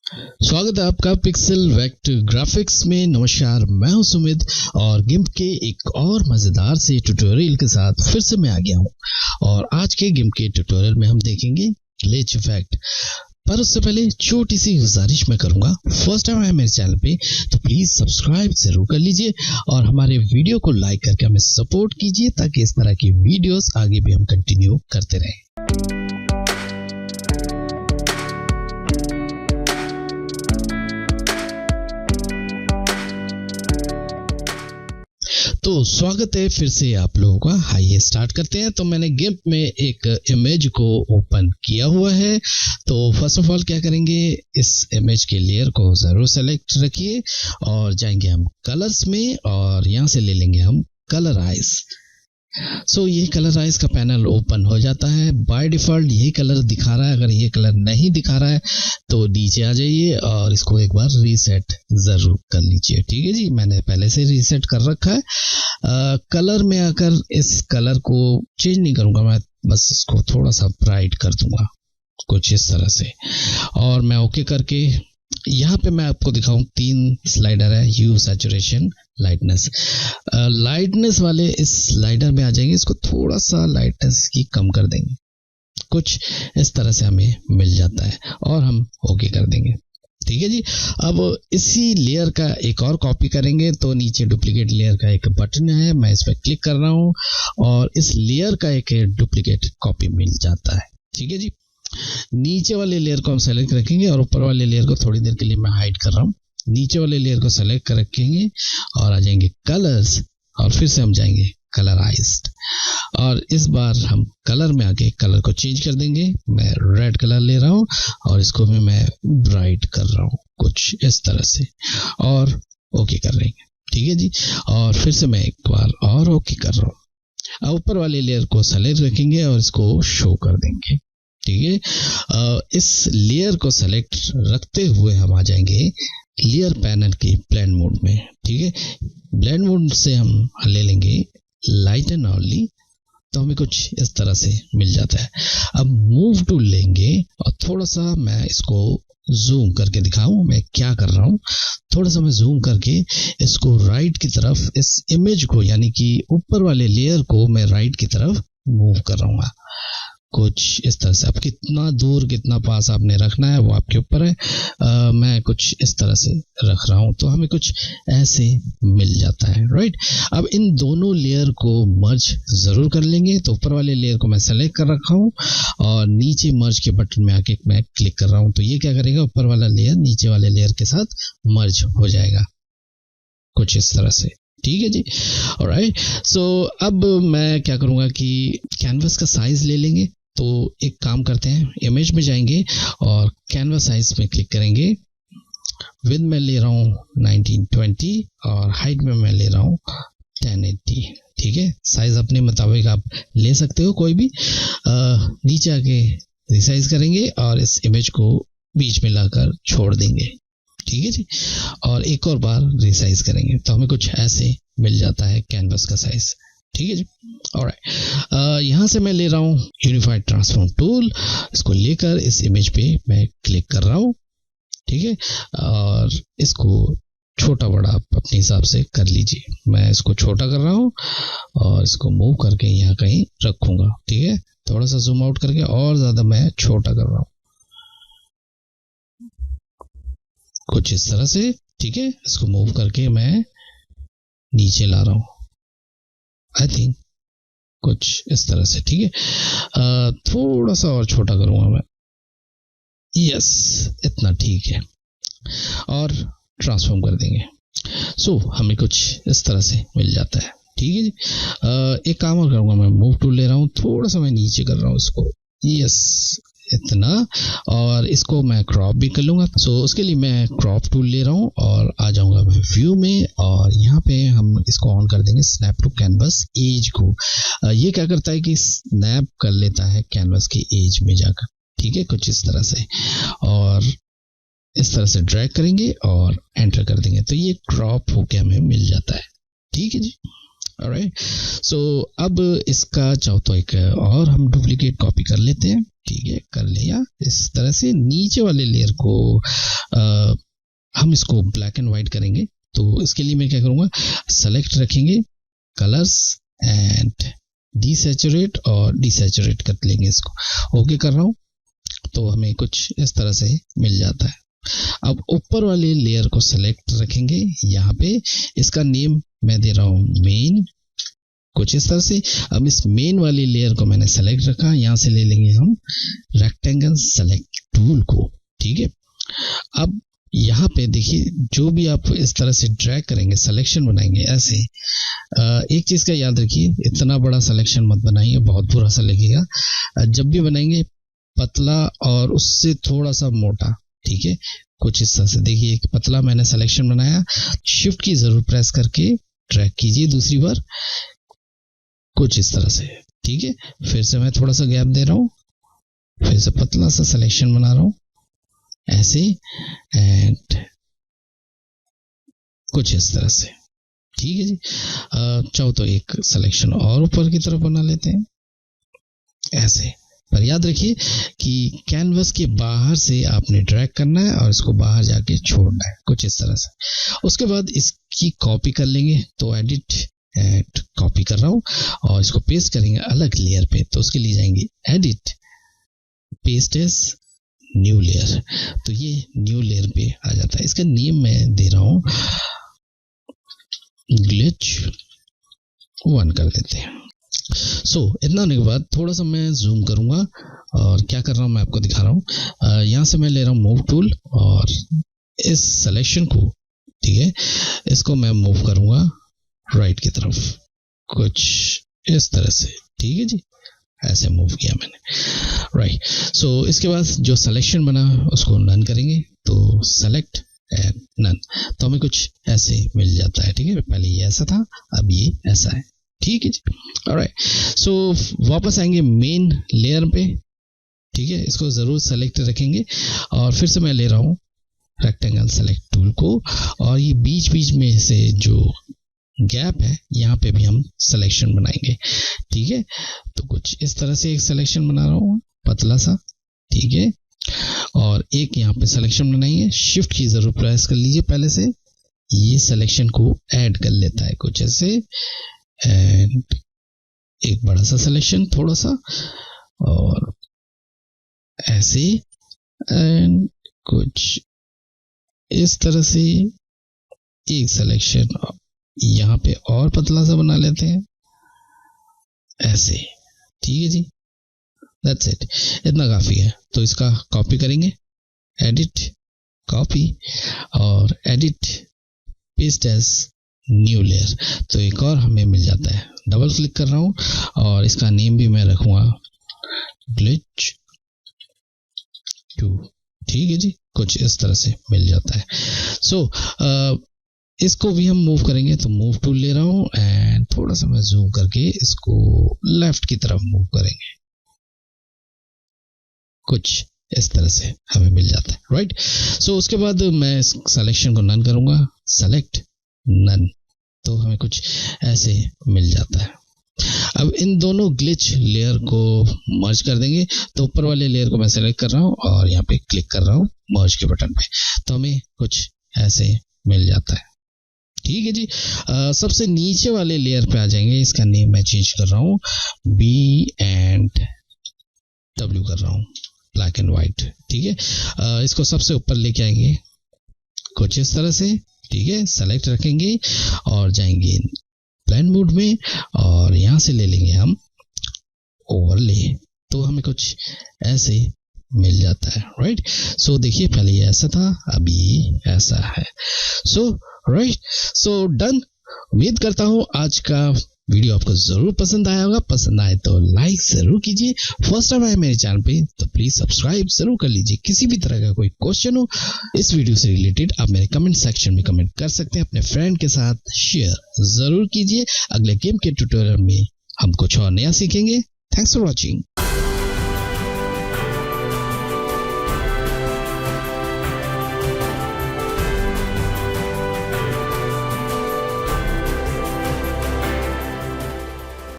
स्वागत है आपका पिक्सेल वेक्टर ग्राफिक्स में। नमस्कार, मैं हूं सुमित और गिम्प के एक और मजेदार से ट्यूटोरियल के साथ फिर से मैं आ गया हूं। और आज के गिम्प के ट्यूटोरियल में हम देखेंगे ग्लिच इफेक्ट। पर उससे पहले छोटी सी गुजारिश मैं करूंगा, फर्स्ट टाइम आए मेरे चैनल पे तो प्लीज सब्सक्राइब जरूर कर लीजिए और हमारे वीडियो को लाइक करके हमें सपोर्ट कीजिए ताकि इस तरह की वीडियोस आगे भी हम कंटिन्यू करते रहें। तो स्वागत है फिर से आप लोगों का। आइए स्टार्ट करते हैं। तो मैंने गिम्प में एक इमेज को ओपन किया हुआ है। तो फर्स्ट ऑफ ऑल क्या करेंगे, इस इमेज के लेयर को जरूर सेलेक्ट रखिए और जाएंगे हम कलर्स में और यहाँ से ले लेंगे हम कलराइज। सो ये कलराइज का पैनल ओपन हो जाता है। बाय डिफॉल्ट यही कलर दिखा रहा है। अगर ये कलर नहीं दिखा रहा है तो नीचे आ जाइए और इसको एक बार रीसेट जरूर कर लीजिए। ठीक है जी, मैंने पहले से रीसेट कर रखा है। कलर में आकर इस कलर को चेंज नहीं करूंगा, मैं बस इसको थोड़ा सा ब्राइट कर दूंगा कुछ इस तरह से। और मैं ओके करके यहाँ पे मैं आपको दिखाऊं, 3 स्लाइडर है, ह्यू, सैचुरेशन, लाइटनेस। लाइटनेस वाले इस स्लाइडर में आ जाएंगे। इसको थोड़ा सा लाइटनेस की कम कर देंगे, कुछ इस तरह से हमें मिल जाता है और हम ओके कर देंगे। ठीक है जी। अब इसी लेयर का एक और कॉपी करेंगे। तो नीचे डुप्लीकेट लेयर का एक बटन है, मैं इस पर क्लिक कर रहा हूं और इस लेयर का एक डुप्लीकेट कॉपी मिल जाता है। ठीक है जी। नीचे वाले लेयर को हम सेलेक्ट रखेंगे और ऊपर वाले लेयर को थोड़ी देर के लिए मैं हाइड कर रहा हूँ। नीचे वाले लेयर को सेलेक्ट कर रखेंगे और आ जाएंगे कलर्स और फिर से हम जाएंगे कलराइज्ड और इस बार हम कलर में आके कलर को चेंज कर देंगे। मैं रेड कलर ले रहा हूँ और इसको भी मैं ब्राइट कर रहा हूँ कुछ इस तरह से और ओके कर लेंगे। ठीक है जी। और फिर से मैं एक बार और ओके कर रहा हूँ। अब ऊपर वाले लेयर को सेलेक्ट रखेंगे और इसको शो कर देंगे। ठीक है। इस लेयर को सेलेक्ट रखते हुए हम आ जाएंगे लेयर पैनल के ब्लेंड मोड में। ठीक है। ब्लेंड मोड से हम ले लेंगे लाइट एंड ओनली, तो हमें कुछ इस तरह से मिल जाता है। अब मूव टूल लेंगे और थोड़ा सा मैं इसको जूम करके दिखाऊं मैं क्या कर रहा हूं। थोड़ा सा मैं जूम करके इसको राइट की तरफ, इस इमेज को यानी कि ऊपर वाले लेयर को मैं राइट की तरफ मूव कर रहा हूँ कुछ इस तरह से। अब कितना दूर कितना पास आपने रखना है वो आपके ऊपर है। मैं कुछ इस तरह से रख रहा हूं तो हमें कुछ ऐसे मिल जाता है। राइट। अब इन दोनों लेयर को मर्ज जरूर कर लेंगे। तो ऊपर वाले लेयर को मैं सेलेक्ट कर रखा हूं और नीचे मर्ज के बटन में आके मैं क्लिक कर रहा हूं। तो ये क्या करेगा, ऊपर वाला लेयर नीचे वाले लेयर के साथ मर्ज हो जाएगा कुछ इस तरह से। ठीक है जी। ऑलराइट। सो अब मैं क्या करूंगा कि कैनवस का साइज ले लेंगे। तो एक काम करते हैं, इमेज में जाएंगे और कैनवस साइज में क्लिक करेंगे। विड्थ में ले रहा हूं 1920 और हाइट में मैं ले रहा हूं 1080। ठीक है। साइज अपने मुताबिक आप ले सकते हो कोई भी। नीचे आके रिसाइज करेंगे और इस इमेज को बीच में लाकर छोड़ देंगे। ठीक है जी। और एक और बार रिसाइज करेंगे तो हमें कुछ ऐसे मिल जाता है कैनवस का साइज। ठीक है जी। ऑलराइट। यहाँ से मैं ले रहा हूँ यूनिफाइड ट्रांसफॉर्म टूल। इसको लेकर इस इमेज पे मैं क्लिक कर रहा हूँ। ठीक है। और इसको छोटा बड़ा आप अपने हिसाब से कर लीजिए। मैं इसको छोटा कर रहा हूँ और इसको मूव करके यहाँ कहीं रखूंगा। ठीक है। थोड़ा सा जूम आउट करके और ज्यादा मैं छोटा कर रहा हूँ कुछ इस तरह से। ठीक है। इसको मूव करके मैं नीचे ला रहा हूँ, आई थिंक कुछ इस तरह से। ठीक है। थोड़ा सा और छोटा करूंगा मैं। यस, इतना ठीक है और ट्रांसफॉर्म कर देंगे। सो हमें कुछ इस तरह से मिल जाता है। ठीक है जी। एक काम और करूंगा, मैं मूव टूल ले रहा हूँ, थोड़ा सा मैं नीचे कर रहा हूँ इसको। यस, इतना। और इसको मैं क्रॉप भी कर लूंगा। सो उसके लिए मैं क्रॉप टूल ले रहा हूँ और आ जाऊंगा मैं व्यू में और यहाँ पे हम इसको ऑन कर देंगे स्नैप टू कैनवस एज को। ये क्या करता है कि स्नैप कर लेता है कैनवस की एज में जाकर। ठीक है, कुछ इस तरह से। और इस तरह से ड्रैग करेंगे और एंटर कर देंगे तो ये क्रॉप होके हमें मिल जाता है। ठीक है जी। ऑलराइट। सो अब इसका चाहो तो एक और हम डुप्लीकेट कॉपी कर लेते हैं। ठीक है, कर लिया। इस तरह से नीचे वाले लेयर को हम इसको ब्लैक एंड वाइट करेंगे। तो इसके लिए मैं क्या करूँगा, सेलेक्ट रखेंगे कलर्स एंड डीसैचुरेट और डीसैचुरेट कर लेंगे इसको। ओके कर रहा हूँ तो हमें कुछ इस तरह से मिल जाता है। अब ऊपर वाले लेयर को सेलेक्ट रखेंगे, यहाँ पे इसका नेम मैं दे रहा हूँ मेन, कुछ इस तरह से। अब इस मेन वाली लेयर को मैंने सेलेक्ट रखा, यहाँ से ले लेंगे हम रेक्टेंगल सेलेक्ट टूल को, ठीक है। अब यहाँ पे देखिए जो भी आप इस तरह से ड्रैग करेंगे, सिलेक्शन बनाएंगे ऐसे, एक चीज का याद रखिए, इतना बड़ा सिलेक्शन मत बनाइए, बहुत बुरा सा लगेगा। जब भी बनाएंगे पतला और उससे थोड़ा सा मोटा, ठीक है, कुछ इस तरह से। देखिए एक पतला मैंने सिलेक्शन बनाया, शिफ्ट की जरूर प्रेस करके ड्रैग कीजिए दूसरी बार, कुछ इस तरह से, ठीक है। फिर से मैं थोड़ा सा गैप दे रहा हूँ, फिर से पतला सा सिलेक्शन बना रहा हूँ ऐसे, एंड कुछ इस तरह से, ठीक है जी। चाहो तो एक सिलेक्शन और ऊपर की तरफ बना लेते हैं ऐसे। पर याद रखिए कि कैनवस के बाहर से आपने ड्रैग करना है और इसको बाहर जाके छोड़ना है, कुछ इस तरह से। उसके बाद इसकी कॉपी कर लेंगे, तो एडिट एंड कॉपी कर रहा हूँ और इसको पेस्ट करेंगे अलग लेयर पे। तो उसके लिए जाएंगे edit, paste as new layer, तो ये न्यू लेयर पे आ जाता है। इसका नेम मैं दे रहा हूँ ग्लिच 1 कर देते हैं। इतना होने के बाद थोड़ा सा मैं जूम करूंगा और क्या कर रहा हूं मैं आपको दिखा रहा हूं। यहां से मैं ले रहा हूं मूव टूल और इस सिलेक्शन को, ठीक है, इसको मैं मूव करूंगा राइट की तरफ, कुछ इस तरह से, ठीक है जी। ऐसे मूव किया मैंने, राइट। इसके बाद जो सिलेक्शन बना उसको नन करेंगे, तो सेलेक्ट एंड नन, तो हमें कुछ ऐसे मिल जाता है, ठीक है। पहले ये ऐसा था, अब ये ऐसा है, ठीक है जी। ऑलराइट, वापस आएंगे मेन लेयर पे, ठीक है। इसको जरूर सेलेक्ट रखेंगे और फिर से मैं ले रहा हूँ रेक्टेंगल सेलेक्ट टूल को, और ये बीच बीच में से जो गैप है यहाँ पे भी हम सिलेक्शन बनाएंगे, ठीक है। तो कुछ इस तरह से एक सिलेक्शन बना रहा हूँ पतला सा, ठीक है, और एक यहाँ पे सिलेक्शन बनाएंगे। शिफ्ट की जरूर प्रेस कर लीजिए पहले से, ये सिलेक्शन को ऐड कर लेता है कुछ ऐसे, एंड एक बड़ा सा सिलेक्शन थोड़ा सा और ऐसे, एंड कुछ इस तरह से एक सिलेक्शन यहाँ पे और पतला सा बना लेते हैं ऐसे, ठीक है जी। दैट्स इट, इतना काफी है। तो इसका कॉपी करेंगे, एडिट कॉपी और edit paste as new layer, तो एक और हमें मिल जाता है। डबल क्लिक कर रहा हूं और इसका नेम भी मैं रखूंगा ग्लिच 2, ठीक है जी। कुछ इस तरह से मिल जाता है। इसको भी हम मूव करेंगे, तो मूव टूल ले रहा हूं एंड थोड़ा सा मैं जूम करके इसको लेफ्ट की तरफ मूव करेंगे, कुछ इस तरह से हमें मिल जाता है, राइट। उसके बाद मैं इस सिलेक्शन को नन करूंगा, सेलेक्ट नन, तो हमें कुछ ऐसे मिल जाता है। अब इन दोनों ग्लिच लेयर को मर्ज कर देंगे, तो ऊपर वाले लेयर को मैं सेलेक्ट कर रहा हूं और यहाँ पे क्लिक कर रहा हूं मर्ज के बटन पे, तो हमें कुछ ऐसे मिल जाता है, ठीक है जी। सबसे नीचे वाले लेयर पे आ जाएंगे, इसका नेम मैं चेंज कर रहा हूँ B&W कर रहा हूँ, ब्लैक एंड व्हाइट, ठीक है। इसको सबसे ऊपर लेके आएंगे कुछ इस तरह से, ठीक है। सेलेक्ट रखेंगे और जाएंगे ब्लेंड मोड में और यहां से ले लेंगे हम ओवरले, तो हमें कुछ ऐसे मिल जाता है, राइट। देखिए पहले ये ऐसा था, अब ये ऐसा है। Right, done. उम्मीद करता हूं आज का वीडियो आपको जरूर पसंद आया होगा। पसंद आए तो लाइक जरूर कीजिए। फर्स्ट टाइम आए मेरे चैनल पे तो प्लीज सब्सक्राइब जरूर कर लीजिए। किसी भी तरह का कोई क्वेश्चन हो इस वीडियो से रिलेटेड, आप मेरे कमेंट सेक्शन में कमेंट कर सकते हैं। अपने फ्रेंड के साथ शेयर जरूर कीजिए। अगले गेम के ट्यूटोरियल में हम कुछ और नया सीखेंगे। Thanks for watching.